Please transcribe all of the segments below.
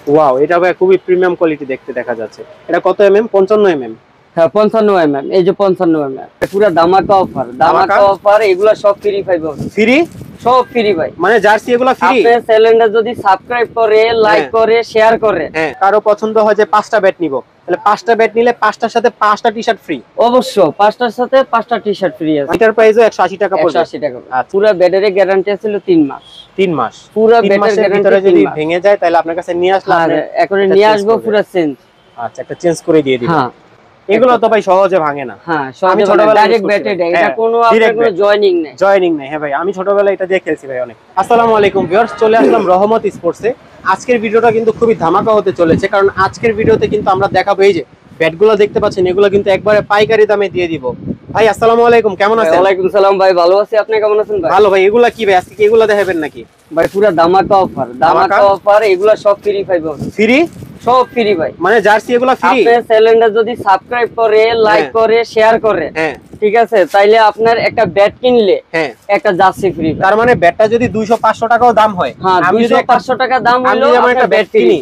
Wow, এটা ভাই খুবই প্রিমিয়াম কোয়ালিটি দেখতে দেখা যাচ্ছে। এটা কত এমএম? 55 এমএম। হ্যাঁ 55 এই যে 55 পুরো ধামাকা অফার, ধামাকা অফার। এগুলা সব ফ্রি পাইবো। ফ্রি? সব ফ্রি ভাই। মানে জার্সি এগুলা ফ্রি? আপনি চ্যানেলটা যদি সাবস্ক্রাইব করে, লাইক করে, শেয়ার করে, হ্যাঁ, কারো পছন্দ হয় যে 5টা ব্যাট নিব, তাহলে 5টা ব্যাট নিলে 5টার সাথে 5টা টি-শার্ট ফ্রি। অবশ্য 5টার সাথে 5টা টি-শার্ট ফ্রি আছে। এটার প্রাইসও 180 টাকা পড়বে। 180 টাকা। পুরো ব্যাটারি গ্যারান্টি ছিল 3 মাস। 3 মাস পুরো 3 মাসের ভিতরে যদি ভেঙে যায় তাহলে আপনার কাছে নিয়ে আসলে আপনি এখন নিয়ে আসবো পুরো চেঞ্জ। আচ্ছা, একটা চেঞ্জ করে দিয়ে দিবেন। হ্যাঁ, এগুলো তো ভাই সহজে ভাঙে না। হ্যাঁ, আমি ছোটবেলায় ডাইরেক্ট ব্যাটে দেয়, এটা কোনো আপনার কোনো জয়েনিং নেই। হ্যাঁ ভাই, আমি ছোটবেলায় এটা দিয়ে খেলছি ভাই অনেক। আসসালামু আলাইকুম ভিউয়ার্স, চলে আসলাম রহমত স্পোর্টসে। আজকের ভিডিওটা কিন্তু খুবই ধামাকা হতে চলেছে, কারণ আজকের ভিডিওতে কিন্তু আমরা দেখাবো এই যে ব্যাটগুলো দেখতে পাচ্ছেন, এগুলো কিন্তু একবারে পাইকারি দামে দিয়ে দিব। ভাই আসসালামু আলাইকুম, কেমন আছেন? ওয়ালাইকুম সালাম ভাই, ভালো আছি। আপনি কেমন আছেন ভাই? ভালো ভাই। এগুলা কি ভাই, আজকে কি এগুলা দেখাবেন নাকি? ভাই পুরো ধামাকা অফার, ধামাকা অফার। এগুলা সব ফ্রি পাইবো। ফ্রি? সব ফ্রি ভাই। মানে জার্সি এগুলা ফ্রি? আপনি চ্যানেলটা যদি সাবস্ক্রাইব করে, লাইক করে, শেয়ার করে, ঠিক আছে, তাইলে আপনার একটা ব্যাট কিনলে একটা জার্সি ফ্রি। তার মানে ব্যাটটা যদি 200-500 টাকাও দাম হয়, আমি যদি 500 টাকা দাম হলো আমি একটা ব্যাট কিনি,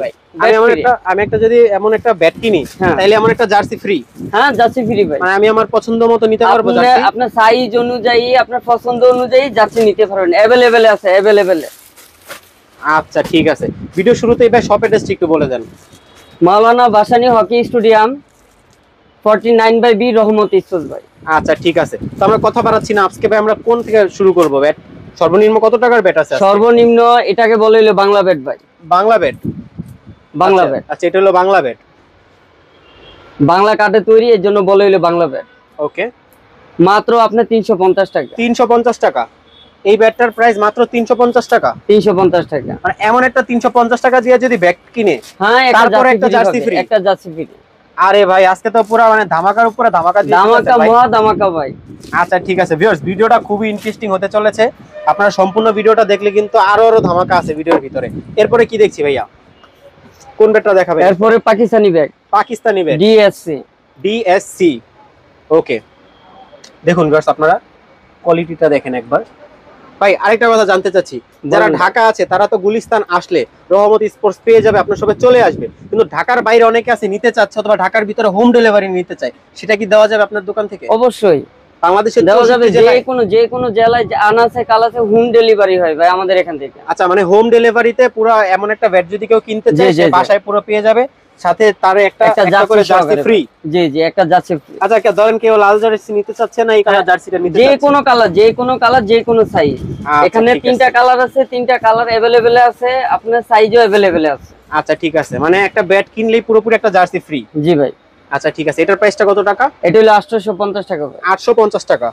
আমি একটা যদি এমন একটা ব্যাট কিনি, তাহলে এমন একটা জার্সি ফ্রি? হ্যাঁ, জার্সি ফ্রি ভাই। মানে আমি আমার পছন্দ মতো নিতে পারবো জার্সি? আপনার সাইজ অনুযায়ী, আপনার পছন্দ অনুযায়ী জার্সি নিতে পারবেন। अवेलेबल আছে, अवेलेबल। আচ্ছা ঠিক আছে, ভিডিও শুরুতেই ভাই শপ অ্যাড্রেস একটু বলে দেন। মাওলানা ভাসানী হকি স্টেডিয়াম, 49/B, রহমত স্পোর্টস ভাই। আচ্ছা ঠিক আছে, তো আমরা কথা বাড়াচ্ছি না, আজকে ভাই আমরা কোন থেকে শুরু করব? ব্যাট সর্বনিম্ন কত টাকার ব্যাট আছে? সর্বনিম্ন এটাকে বলে হলো বাংলা ব্যাট ভাই। বাংলা ব্যাট? বাংলা ব্যাট। আচ্ছা, এটা হলো বাংলা ব্যাট, বাংলা কাঠে তৈরি, এর জন্য বলে হলো বাংলা ব্যাট। ওকে। মাত্র আপনি 350 টাকা। 350 টাকা? এই ব্যাটটার প্রাইস মাত্র 350 টাকা? 350 টাকা। মানে এমন একটা 350 টাকা দিয়ে যদি ব্যাট কিনে, হ্যাঁ, তারপর একটা জার্সি ফ্রি? একটা জার্সি ফ্রি। আরে ভাই, আজকে তো পুরো মানে ধামাকার উপরে ধামাকা দিয়ে ধামাকা, মহা ধামাকা ভাই। আচ্ছা ঠিক আছে ভিউয়ার্স, ভিডিওটা খুবই ইন্টারেস্টিং হতে চলেছে। আপনারা সম্পূর্ণ ভিডিওটা দেখলে কিন্তু আরো ধামাকা আছে ভিডিওর ভিতরে। এরপরে কি দেখছি ভাইয়া? কোন ব্যাটটা দেখাবেন? এরপরে Pakistani bat. Pakistani bat, DSC. Okay, দেখুন ভিউয়ার্স, আপনারা কোয়ালিটিটা দেখেন একবার। ভাই আরেকটা কথা জানতে চাচ্ছি, যারা ঢাকা আছে তারা তো গুলিস্তান আসলে রহমত স্পোর্টস পেয়ে যাবে, আপনার সবাই চলে আসবে। কিন্তু ঢাকার বাইরে অনেকে আছে নিতে চাচ্ছে, অথবা ঢাকার ভিতরে হোম ডেলিভারি নিতে চায়, সেটা কি দেওয়া যাবে আপনার দোকান থেকে? অবশ্যই বাংলাদেশে দেওয়া যাবে। যে কোনো জেলায় আনাচে কালাচে হোম ডেলিভারি হয় ভাই আমাদের এখান থেকে। আচ্ছা, মানে হোম ডেলিভারিতে পুরো এমন একটা ব্যাট যদি কেউ কিনতে চায়, সে বাসায় পুরো পেয়ে যাবে, সাথে তার একটা করে জার্সি ফ্রি। জি জি, একটা জার্সি ফ্রি। আচ্ছা, ধরেন কেউ লাল জার্সি নিতে চাচ্ছে না, এই কালার জার্সিটা নিতে চাচ্ছে, যে কোনো কালার, যে কোনো সাইজ। এখানে 3টা কালার আছে, 3টা কালার अवेलेबल আছে, আপনার সাইজও अवेलेबल আছে। আচ্ছা ঠিক আছে, মানে একটা ব্যাট কিনলেই পুরোপুরি একটা জার্সি ফ্রি? জি ভাই। আচ্ছা ঠিক আছে, এটার প্রাইসটা কত টাকা? এটা হলো 850 টাকা ভাই। 850 টাকা।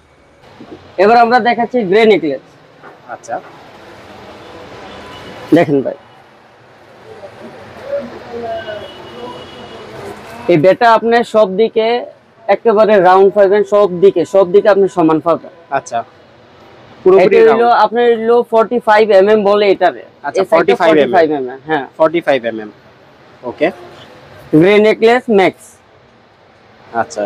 এবার আমরা দেখাচ্ছি গ্রে নেকলেস। আচ্ছা দেখেন ভাই, এই ব্যাটটা আপনি সব দিকে একেবারে রাউন্ড পাবেন, সব দিকে আপনি সমান পাবেন। আচ্ছা, পুরোপুরি হলো আপনার হলো 45 mm বলে এটারে। আচ্ছা 45 mm। হ্যাঁ 45 mm। ওকে, গ্রে নেকলেস ম্যাক্স। আচ্ছা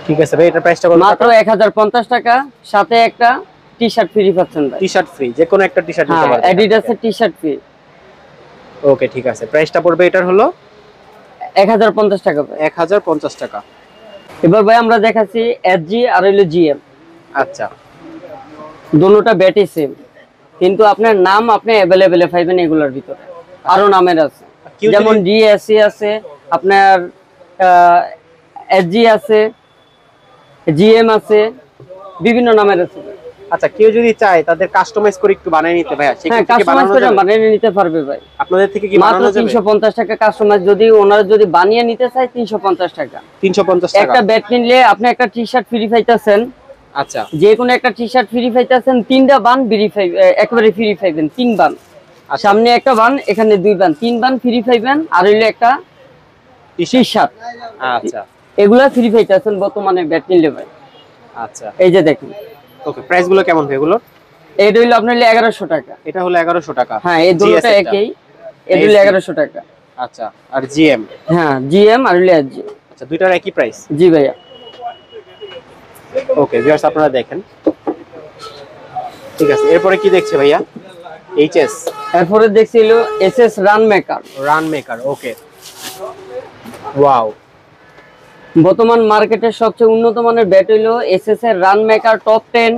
ঠিক আছে ভাই, এটার প্রাইসটা কত? মাত্র 1050 টাকা, সাথে একটা টি-শার্ট ফ্রি পাচ্ছেন ভাই। T-shirt free? যে কোনো একটা টি-শার্ট নিতে পারবেন? অ্যাডিডাসের টি-শার্ট ফ্রি। ওকে ঠিক আছে, প্রাইসটা পড়বে এটার হলো 1050 টাকা ভাই। 1050 টাকা। এবার ভাই আমরা দেখাচ্ছি এসজি আর হলো জিএম। আচ্ছা, দুটোটা ব্যাটই সেম, কিন্তু আপনার নাম আপনি अवेलेबल পাবেন এগুলোর ভিতরে। আরো নামের আছে, যেমন ডিএসসি আছে, আপনার এসজি আছে, জিএম আছে, বিভিন্ন নামের আছে। আচ্ছা, কেউ যদি চায় তাদের কাস্টমাইজ করে একটু বানিয়ে নিতে ভাই, হ্যাঁ কাস্টমাইজ করে বানিয়ে নিতে পারবে ভাই। আপনাদের থেকে কি বানানো যাবে? 350 টাকা কাস্টমাইজ, যদি ওনারা যদি বানিয়ে নিতে চায় 350 টাকা। 350 টাকা। একটা ব্যাট কিনলে আপনি একটা টি-শার্ট ফ্রি পাইতেছেন। আচ্ছা, যে কোনো একটা টি-শার্ট ফ্রি পাইতেছেন, 3টা বান একেবারে ফ্রি পাইবেন। 3 বান, সামনে একটা বান, এখানে 2 বান, 3 বান ফ্রি পাইবেন। আর হইলো একটা টি-শার্ট। আচ্ছা, এগুলা ফ্রি পাইতেছেন বর্তমানে ব্যাট কিনলে ভাই। আচ্ছা এই যে দেখুন। ওকে, প্রাইস গুলো কেমন ভাই এগুলো? এটা হইলো আপনার 1100 টাকা। এটা হলো 1100 টাকা। হ্যাঁ, এই দুটোটা একই। এটা হলো 1100 টাকা। আচ্ছা, আর জিএম? হ্যাঁ, জিএম আর হলো এসজি। আচ্ছা, দুইটার একই প্রাইস? জি ভাইয়া। ওকে ভিউয়ার্স, আপনারা দেখেন। ঠিক আছে, এরপরে কি দেখছে ভাইয়া? এইচএস এরপরে দেখছিল SS run maker. Run maker, okay, wow. বর্তমান মার্কেটের সবচেয়ে উন্নত মানের ব্যাট হইলো এসএস এর run maker top 10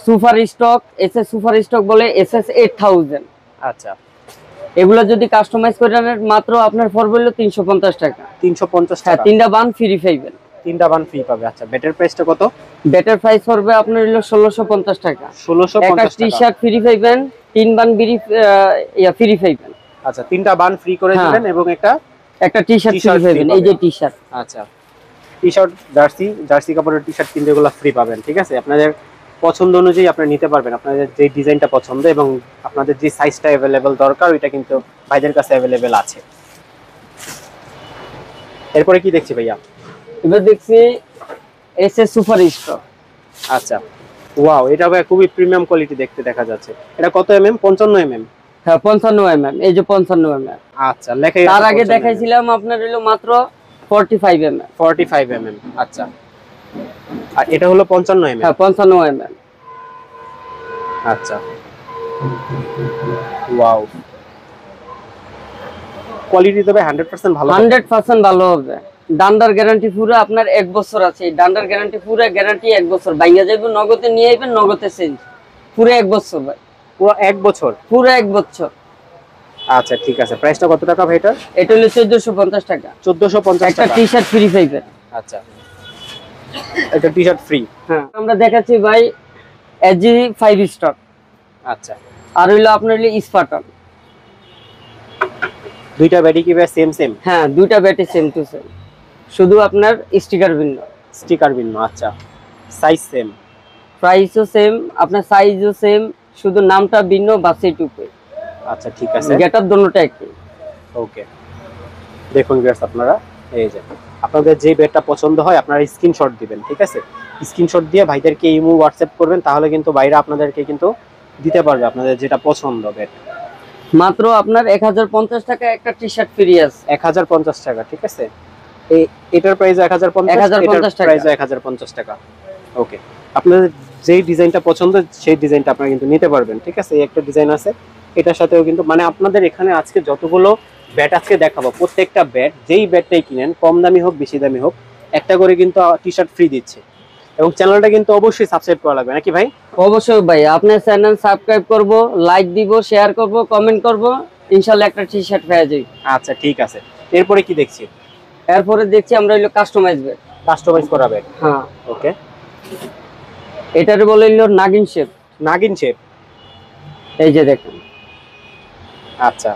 super stock, SS super stock বলে, এসএস 8000। আচ্ছা, এগুলা যদি কাস্টমাইজ করে নেন মাত্র আপনার পড়বে হলো 350 টাকা। 350 হ্যাঁ, টাকা, তিনটা বান ফ্রি পাইবেন। তিনটা বান ফ্রি পাবে। আচ্ছা, ব্যাটের প্রাইসটা কত? ব্যাটের প্রাইস পড়বে আপনার হলো 1650 টাকা। 1650 একটা টি টাকা। শার্ট ফ্রি পাইবেন, তিন বান বিড়ি ফ্রি পাইবেন। আচ্ছা, তিনটা বান ফ্রি করে হ্যাঁ। দিবেন এবং একটা T shirt free T-shirt free পাইবেন, এই যে পাবেন। T shirt. আচ্ছা, টি শার্ট, জার্সি কাপড়ের টি শার্ট কিন্তু এগুলো ফ্রি পাবেন, ঠিক আছে? আপনাদের পছন্দ অনুযায়ী আপনারা নিতে পারবেন, আপনাদের যে ডিজাইনটা পছন্দ এবং আপনাদের যে সাইজটা অ্যাভেলেবেল দরকার ওইটা কিন্তু ভাইদের কাছে অ্যাভেলেবেল আছে। এরপরে কি দেখছি ভাইয়া? এবার দেখছি এসএস সুপার স্টক। আচ্ছা, ওয়াও, এটা ভাই খুবই প্রিমিয়াম কোয়ালিটি দেখতে দেখা যাচ্ছে। এটা কত এমএম? 55 এমএম। হ্যাঁ, 55 এই যে 55 আচ্ছা, লেখাই তার আগে দেখাইছিলাম আপনার হলো মাত্র 45 45 এমএম। আচ্ছা, আর এটা হলো 55 এমএম। হ্যাঁ, 55 আচ্ছা, ওয়াও, কোয়ালিটি তবে 100% ভালো হবে। 100% ভালো হবে। ডান্ডার গ্যারান্টি পুরো আপনার 1 বছর আছে। ডান্ডার গ্যারান্টি পুরো গ্যারান্টি 1 বছর। বাইঙ্গা যাইবে নগদে নিয়ে আইবেন, নগদে চেঞ্জ। পুরো 1 বছর ভাই, পুরো 1 বছর। পুরো 1 বছর। আচ্ছা, ঠিক আছে। প্রাইসটা কত টাকা ভাই এটা? এটা হলো 1450 টাকা। 1450 একটা টাকা। টি শার্ট ফ্রি পাইবেন। আচ্ছা, এটা টি শার্ট ফ্রি। হ্যাঁ, আমরা দেখাচ্ছি ভাই এজি 5 স্টক। আচ্ছা, আর হইলো আপনার হইলো স্পার্টন। দুইটা ব্যাডি কি ভাই সেম সেম? হ্যাঁ, দুইটা ব্যাটে সেম টু সেম, শুধু আপনার স্টিকার ভিন্ন। স্টিকার ভিন্ন। আচ্ছা, সাইজ সেম, প্রাইসও সেম, আপনার সাইজও সেম, শুধু নামটা ভিন্ন বাস এইটুকু। আচ্ছা, ঠিক আছে। গেটআপ দুটোটা একই। ওকে, দেখুন ভিউয়ার্স, আপনারা এই যে আপনাদের যে ব্যাটটা পছন্দ হয় আপনারা স্ক্রিনশট দিবেন, ঠিক আছে? স্ক্রিনশট দিয়ে ভাইদেরকে ইমো হোয়াটসঅ্যাপ করবেন, তাহলে কিন্তু ভাইরা আপনাদেরকে কিন্তু দিতে পারবে আপনাদের যেটা পছন্দ ব্যাট। মাত্র আপনার 1050 টাকা একটা টি শার্ট ফ্রি আছে। 1050 টাকা, ঠিক আছে? এটার প্রাইস 1050, 1050 টাকা। প্রাইস 1050 টাকা। ওকে, আপনাদের যেই ডিজাইনটা পছন্দ সেই ডিজাইনটা আপনারা কিন্তু নিতে পারবেন, ঠিক আছে? এই একটা ডিজাইন আছে, এটার সাথেও কিন্তু মানে আপনাদের এখানে আজকে যতগুলো ব্যাট আজকে দেখাবো, প্রত্যেকটা ব্যাট যেই ব্যাটটাই কিনেন, কম দামি হোক বেশি দামি হোক, একটা করে কিন্তু টি শার্ট ফ্রি দিচ্ছে। এবং চ্যানেলটা কিন্তু অবশ্যই সাবস্ক্রাইব করা লাগবে, নাকি ভাই? অবশ্যই ভাই, আপনার চ্যানেল সাবস্ক্রাইব করব, লাইক দিব, শেয়ার করব, কমেন্ট করব, ইনশাআল্লাহ একটা টি শার্ট পেয়ে যাই। আচ্ছা, ঠিক আছে। এরপরে কি দেখছি? এরপরে দেখছি আমরা হইলো কাস্টমাইজ ব্যাট। কাস্টমাইজ করা ব্যাট। হ্যাঁ, ওকে, এটার বলে হইলো নাগিন শেপ। নাগিন শেপ। এই যে দেখেন। আচ্ছা,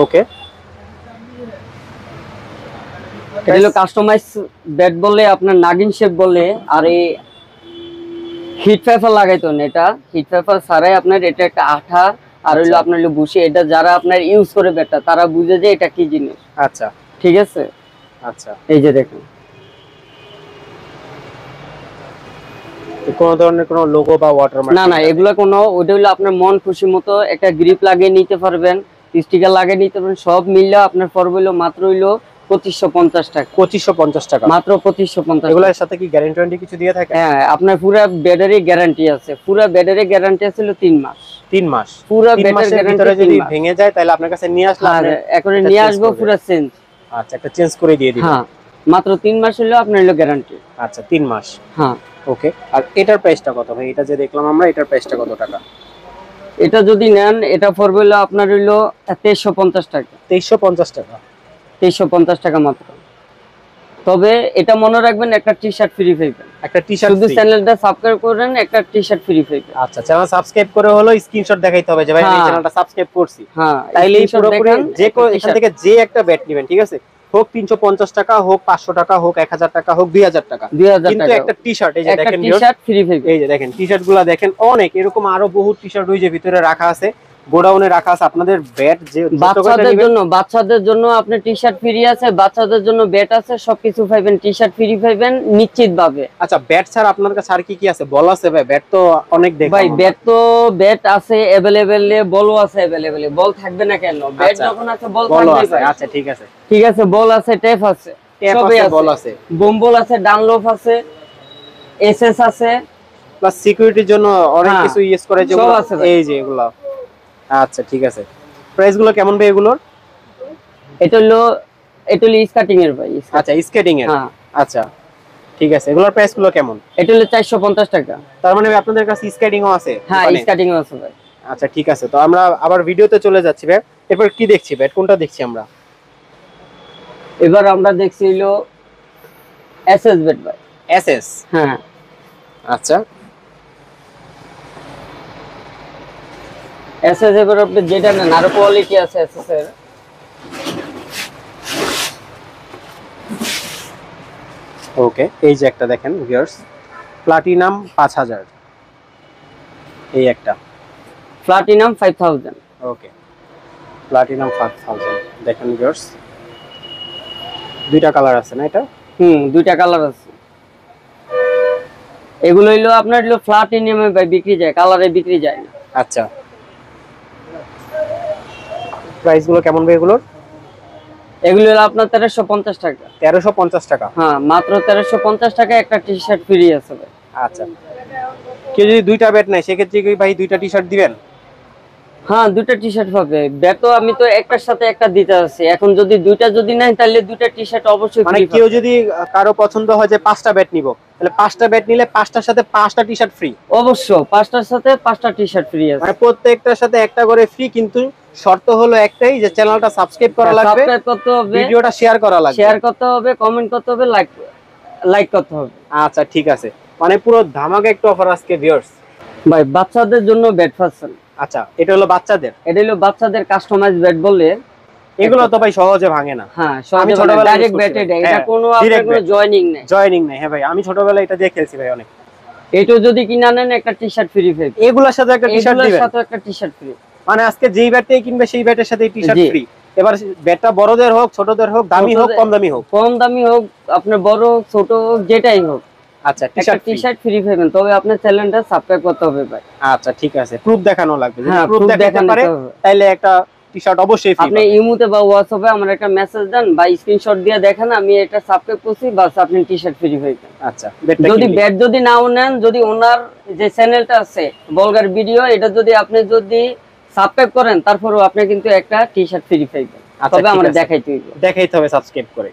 ওকে, এটা হলো কাস্টমাইজ ব্যাট বলে, আপনার নাগিন শেপ বলে। আর এই হিট পেপার লাগাইতো না, এটা হিট পেপার ছাড়াই আপনার এটা একটা আঠা আর হইলো আপনার হলো বুশি। এটা যারা আপনার ইউজ করে ব্যাটটা তারা বুঝে যে এটা কি জিনিস। আচ্ছা, ঠিক আছে, আচ্ছা। এই যে দেখুন। কোনো ধরনের কোনো লোগো বা ওয়াটারমার্ক? না না, এগুলা কোনো, ওটা হলো আপনার মন খুশি মতো একটা গ্রিপ লাগিয়ে নিতে পারবেন, স্টিকার লাগিয়ে নিতে পারবেন, সব মিললে আপনার পড়বে হলো মাত্র হইলো 2550 টাকা। 2550 টাকা। মাত্র 2550। এগুলোর সাথে কি গ্যারান্টি ওয়ারেন্টি কিছু দিয়ে থাকে? হ্যাঁ, আপনার পুরো ব্যাটারি গ্যারান্টি আছে। পুরো ব্যাটারি গ্যারান্টি আছে হলো 3 মাস। 3 মাস। পুরো 3 ব্যাটারি মাসের গ্যারান্টি ভিতরে যদি 3 মাস। ভেঙে যায় তাহলে আপনার কাছে নিয়ে আসলে আর আপনি এখন এটা নিয়ে change আসবো করবেন। পুরো চেঞ্জ। আচ্ছা, একটা চেঞ্জ করে দিয়ে দিবেন। হ্যাঁ, মাত্র 3 মাস হলো আপনার হলো গ্যারান্টি। আচ্ছা, 3 মাস। হ্যাঁ, ওকে, আর এটার প্রাইসটা কত ভাই? এটা যে দেখলাম আমরা, এটার প্রাইসটা কত টাকা? এটা যদি নেন এটা পড়বে হলো আপনার হলো 2350 টাকা। 2350 টাকা। 2350 টাকা মাত্র। তবে এটা মনে রাখবেন, একটা টি শার্ট ফ্রি পাইবেন। একটা টি শার্ট শুধু ফ্রি। চ্যানেলটা সাবস্ক্রাইব করেন, একটা টি শার্ট ফ্রি পাইবেন। আচ্ছা, চ্যানেল সাবস্ক্রাইব করে হলো স্ক্রিনশট দেখাইতে হবে যে ভাই আমি হ্যাঁ। চ্যানেলটা সাবস্ক্রাইব করছি। হ্যাঁ, তাইলে screenshot পুরোপুরি দেখান, যে একটা এখান t-shirt। থেকে যে একটা ব্যাট নেবেন, ঠিক আছে? হোক 350 টাকা, হোক 500 টাকা, হোক 1000 টাকা, হোক 2000 টাকা, 2000 কিন্তু টাকা একটা টি শার্ট, এই যে একটা দেখেন টি viewers, শার্ট ফ্রি পাইবেন। এই যে দেখেন টি শার্ট গুলা দেখেন, অনেক এরকম আরো বহু টি শার্ট ওই যে ভিতরে রাখা আছে। গোডাউনে রাখা আছে আপনাদের ব্যাট যে বাচ্চাদের জন্য আপনি টি-শার্ট ফ্রি আছে, বাচ্চাদের জন্য ব্যাট আছে, সবকিছু পাইবেন, টি-শার্ট ফ্রি পাইবেন নিশ্চিত ভাবে। আচ্ছা ব্যাট ছাড়া আপনার কাছে আর কি কি আছে? বল আছে ভাই? ব্যাট তো অনেক দেখলাম ভাই, ব্যাট আছে अवेलेबल, বলও আছে अवेलेबल। বল থাকবে না কেন? ব্যাট যখন আছে বল থাকবে। আচ্ছা ঠিক আছে, ঠিক আছে, বল আছে, টেপ আছে, সবই আছে, বল আছে, বোম বল আছে, ডানলোপ আছে, এসএস আছে, প্লাস সিকিউরিটির জন্য অনেক কিছু ইউজ করে যে সব আছে এই যে এগুলো। আচ্ছা ঠিক আছে, প্রাইস গুলো কেমন ভাই এগুলোর? এটা হলো স্কেটিং এর ভাই। আচ্ছা স্কেটিং এর, হ্যাঁ আচ্ছা ঠিক আছে। এগুলোর প্রাইস গুলো কেমন? এটা হলো 450 টাকা। তার মানে আপনাদের কাছে স্কেটিংও আছে? হ্যাঁ স্কেটিংও আছে ভাই। আচ্ছা ঠিক আছে, তো আমরা আবার ভিডিওতে চলে যাচ্ছি ভাই। এরপর কি দেখছি ব্যাট, কোনটা দেখছি আমরা? এবার আমরা দেখছি হলো এসএস ব্যাট ভাই। এসএস, হ্যাঁ আচ্ছা এসএস এবার আপনি যেটা নেন আরো কোয়ালিটি আছে এসএস এর। ওকে, এই যে একটা দেখেন ভিউয়ার্স, প্লাটিনাম 5000, এই একটা প্লাটিনাম 5000। ওকে, প্লাটিনাম 5000 দেখেন ভিউয়ার্স, দুইটা কালার আছে না এটা? দুইটা কালার আছে। এগুলো হইলো আপনার হলো প্লাটিনামে ভাই বিক্রি যায়, কালারে বিক্রি যায় না। আচ্ছা, প্রাইস গুলো কেমন ভাই এগুলোর? এগুলো হলো আপনার 1350 টাকা। 1350 টাকা? হ্যাঁ মাত্র 1350 টাকা, একটা টি-শার্ট ফ্রি আছে ভাই। আচ্ছা, কেউ যদি দুইটা ব্যাট নেয় সেক্ষেত্রে কি ভাই দুইটা টি-শার্ট দিবেন? হ্যাঁ দুইটা টি-শার্ট পাবে। ব্যাটও আমি তো একটার সাথে একটা দিতে আছি, এখন যদি দুইটা যদি নেয় তাহলে দুইটা টি-শার্ট অবশ্যই মানে ফ্রি। কেউ যদি কারো পছন্দ হয় যে 5টা ব্যাট নিব, তাহলে 5টা ব্যাট নিলে 5টার সাথে 5টা টি-শার্ট ফ্রি? অবশ্য 5টার সাথে 5টা টি-শার্ট ফ্রি আছে, মানে প্রত্যেকটার সাথে একটা করে ফ্রি, কিন্তু শর্ত হলো একটাই যে চ্যানেলটা সাবস্ক্রাইব করা লাগবে, সাবস্ক্রাইব করতে হবে, ভিডিওটা শেয়ার করা লাগবে, শেয়ার করতে হবে, কমেন্ট করতে হবে, লাইক করতে হবে। আচ্ছা ঠিক আছে, মানে পুরো ধামাকা একটা অফার আজকে ভিউয়ার্স। ভাই বাচ্চাদের জন্য ব্যাট পাচ্ছেন। আচ্ছা, এটা হলো বাচ্চাদের? এটা হলো বাচ্চাদের কাস্টমাইজ ব্যাট বলে। এগুলো তো ভাই সহজে ভাঙে না। হ্যাঁ আমি সহজে ছোটবেলায় ডাইরেক্ট ব্যাটে দেয়, এটা কোনো আপনার কোনো জয়েনিং নাই। জয়েনিং নাই, হ্যাঁ ভাই আমি ছোটবেলায় এটা দিয়ে খেলছি ভাই অনেক। এটা যদি কিনা নেন একটা টি-শার্ট ফ্রি পাবেন, এগুলোর সাথে একটা টি-শার্ট দিবেন? এগুলোর সাথে একটা টি-শার্ট ফ্রি, মানে আজকে যেই ব্যাটটাই কিনবে সেই ব্যাটের সাথে টি-শার্ট ফ্রি। এবার ব্যাটটা বড়দের হোক ছোটদের হোক, দামি হোক কম দামি হোক, কম দামি হোক আপনার বড় ছোট হোক যেটাই হোক, আচ্ছা টি-শার্ট ফ্রি পাবেন। তবে আপনার চ্যানেলটা সাবস্ক্রাইব করতে হবে ভাই। আচ্ছা ঠিক আছে, প্রুফ দেখানো লাগবে, যদি হ্যাঁ প্রুফ দেখাতে পারে তাহলে একটা টি-শার্ট অবশ্যই ফ্রি। আপনি ইমোতে বা হোয়াটসঅ্যাপে আমার একটা মেসেজ দেন বা স্ক্রিনশট দিয়ে দেখেন আমি এটা সাবস্ক্রাইব করছি, বাস আপনি টি-শার্ট ফ্রি পাবেন। আচ্ছা, যদি ব্যাট যদি নাও নেন, যদি ওনার যে চ্যানেলটা আছে বলগার ভিডিও, এটা যদি আপনি যদি সাবস্ক্রাইব করেন তারপরেও আপনি কিন্তু একটা টি-শার্ট ফ্রি পাবেন। তবে আমরা দেখাইতে হবে সাবস্ক্রাইব করে,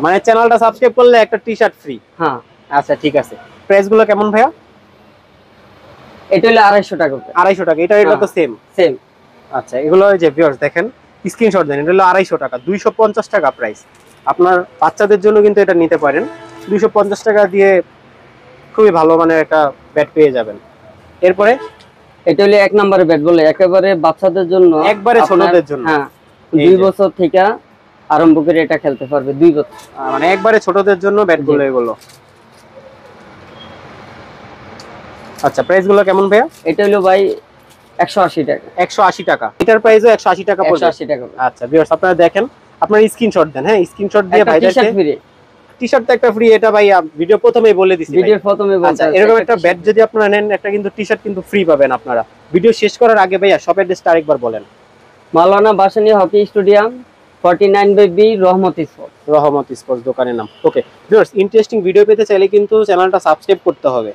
মানে চ্যানেলটা সাবস্ক্রাইব করলে একটা টি-শার্ট ফ্রি। হ্যাঁ আচ্ছা ঠিক আছে, প্রাইস গুলো কেমন ভাইয়া? এটা হলো 250 টাকা। 250 টাকা, এটা তো সেম। আচ্ছা, এগুলো এই যে ভিউয়ার্স দেখেন, স্ক্রিনশট দেন, এটা হলো 250 টাকা, 250 টাকা প্রাইস। আপনার বাচ্চাদের জন্য কিন্তু এটা নিতে পারেন, 250 টাকা দিয়ে খুবই ভালো মানের একটা ব্যাট পেয়ে যাবেন। এরপরে এটা হলো 1 নম্বরের ব্যাট বলে, একেবারে বাচ্চাদের জন্য, একবারে ছোটদের জন্য। হ্যাঁ 2 বছর থেকে আরম্ভ করে এটা খেলতে পারবে, 2 বছর, মানে একবারে ছোটদের জন্য ব্যাটগুলো এগুলো। আচ্ছা, প্রাইস গুলো কেমন ভাইয়া? এটা হলো ভাই 180 টাকা। 180 টাকা, এটার প্রাইসও 180 টাকা পড়বে। 180 টাকা। আচ্ছা ভিউয়ার্স আপনারা দেখেন, আপনারা স্ক্রিনশট দেন, হ্যাঁ স্ক্রিনশট দিয়ে ভাইদেরকে টি-শার্ট তো একটা ফ্রি, এটা ভাই ভিডিও প্রথমেই বলে দিছি, ভিডিওর প্রথমেই বলছি। আচ্ছা, এরকম একটা ব্যাট যদি আপনারা নেন, একটা কিন্তু টি-শার্ট কিন্তু ফ্রি পাবেন আপনারা। ভিডিও শেষ করার আগে ভাইয়া শপের অ্যাড্রেসটা আরেকবার বলেন। মাওলানা ভাসানী হকি স্টেডিয়াম 49/B রহমত স্পোর্টস। রহমত স্পোর্টস দোকানের নাম। ওকে ভিউয়ার্স, ইন্টারেস্টিং ভিডিও পেতে চাইলে কিন্তু চ্যানেলটা সাবস্ক্রাইব করতে হবে।